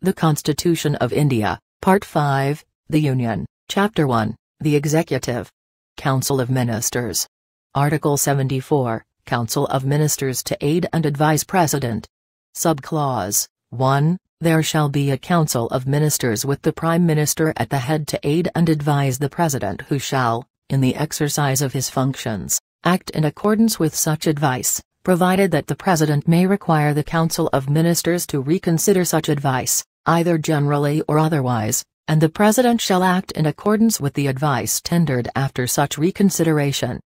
The Constitution of India, Part 5, The Union, Chapter 1, The Executive. Council of Ministers. Article 74, Council of Ministers to aid and advise President. Subclause 1. There shall be a Council of Ministers with the Prime Minister at the head to aid and advise the President, who shall, in the exercise of his functions, act in accordance with such advice, provided that the President may require the Council of Ministers to reconsider such advice, either generally or otherwise, and the President shall act in accordance with the advice tendered after such reconsideration.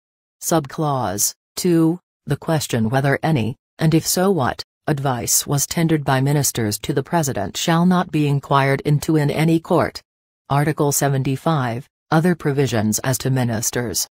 Subclause 2. The question whether any, and if so what, advice was tendered by ministers to the President shall not be inquired into in any court. Article 75, Other provisions as to ministers.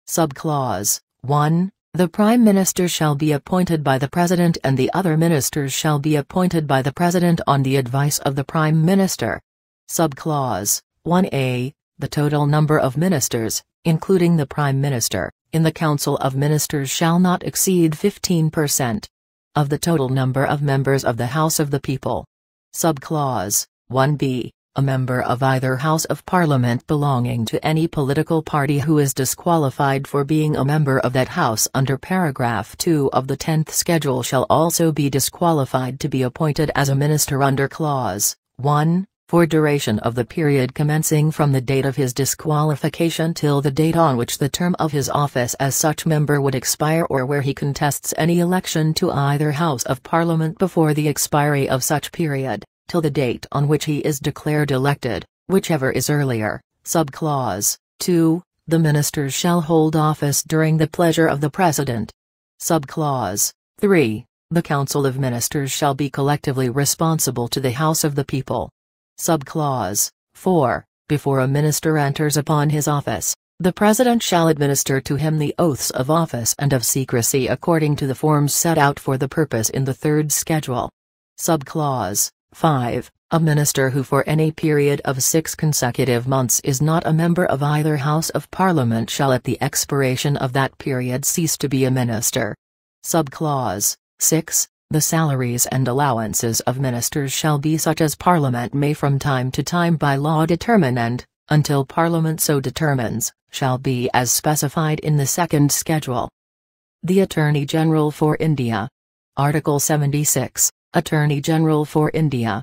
Subclause 1. The Prime Minister shall be appointed by the President and the other ministers shall be appointed by the President on the advice of the Prime Minister. Subclause 1a. The total number of ministers, including the Prime Minister, in the Council of Ministers shall not exceed 15% of the total number of members of the House of the People. Subclause 1b. A member of either House of Parliament belonging to any political party who is disqualified for being a member of that House under paragraph 2 of the 10th schedule shall also be disqualified to be appointed as a minister under clause 1, for duration of the period commencing from the date of his disqualification till the date on which the term of his office as such member would expire, or where he contests any election to either House of Parliament before the expiry of such period, till the date on which he is declared elected, whichever is earlier. Subclause 2. The ministers shall hold office during the pleasure of the President. Subclause 3. The Council of Ministers shall be collectively responsible to the House of the People. Subclause 4. Before a minister enters upon his office, the President shall administer to him the oaths of office and of secrecy according to the forms set out for the purpose in the 3rd schedule. Subclause 5. A minister who for any period of 6 consecutive months is not a member of either House of Parliament shall at the expiration of that period cease to be a minister. Subclause 6. The salaries and allowances of ministers shall be such as Parliament may from time to time by law determine and, until Parliament so determines, shall be as specified in the 2nd schedule. The Attorney General for India. Article 76, Attorney General for India.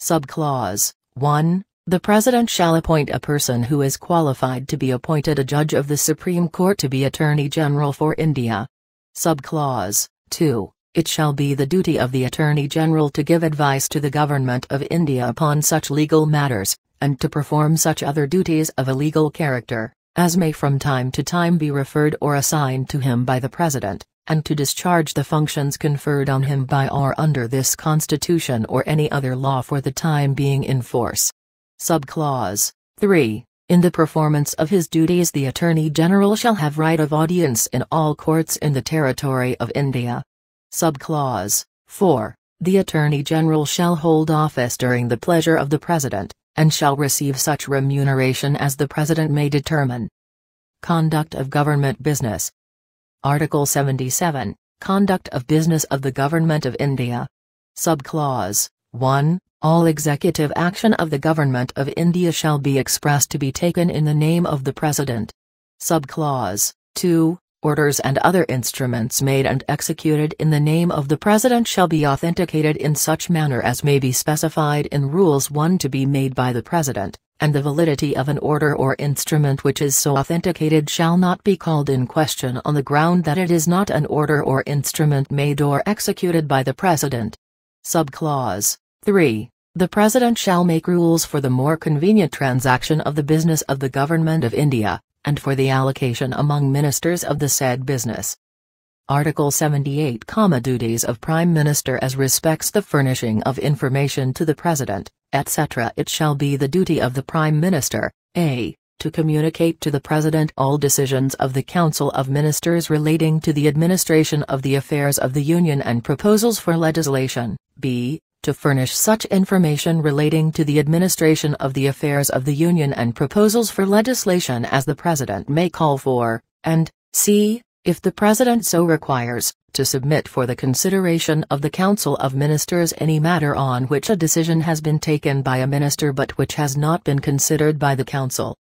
Subclause 1. The President shall appoint a person who is qualified to be appointed a judge of the Supreme Court to be Attorney General for India. Subclause 2. It shall be the duty of the Attorney General to give advice to the Government of India upon such legal matters, and to perform such other duties of a legal character, as may from time to time be referred or assigned to him by the President, and to discharge the functions conferred on him by or under this Constitution or any other law for the time being in force. Subclause 3. In the performance of his duties the Attorney General shall have right of audience in all courts in the territory of India. Subclause 4. The Attorney General shall hold office during the pleasure of the President, and shall receive such remuneration as the President may determine. Conduct of Government Business. Article 77, Conduct of Business of the Government of India. Subclause 1. All executive action of the Government of India shall be expressed to be taken in the name of the President. Subclause 2. Orders and other instruments made and executed in the name of the President shall be authenticated in such manner as may be specified in Rules 1 to be made by the President, and the validity of an order or instrument which is so authenticated shall not be called in question on the ground that it is not an order or instrument made or executed by the President. Subclause 3. The President shall make rules for the more convenient transaction of the business of the Government of India, and for the allocation among ministers of the said business. Article 78, Duties of Prime Minister as respects the furnishing of information to the President, etc. It shall be the duty of the Prime Minister, a. to communicate to the President all decisions of the Council of Ministers relating to the administration of the affairs of the Union and proposals for legislation, b. to furnish such information relating to the administration of the affairs of the Union and proposals for legislation as the President may call for, and c. if the President so requires, to submit for the consideration of the Council of Ministers any matter on which a decision has been taken by a minister but which has not been considered by the Council.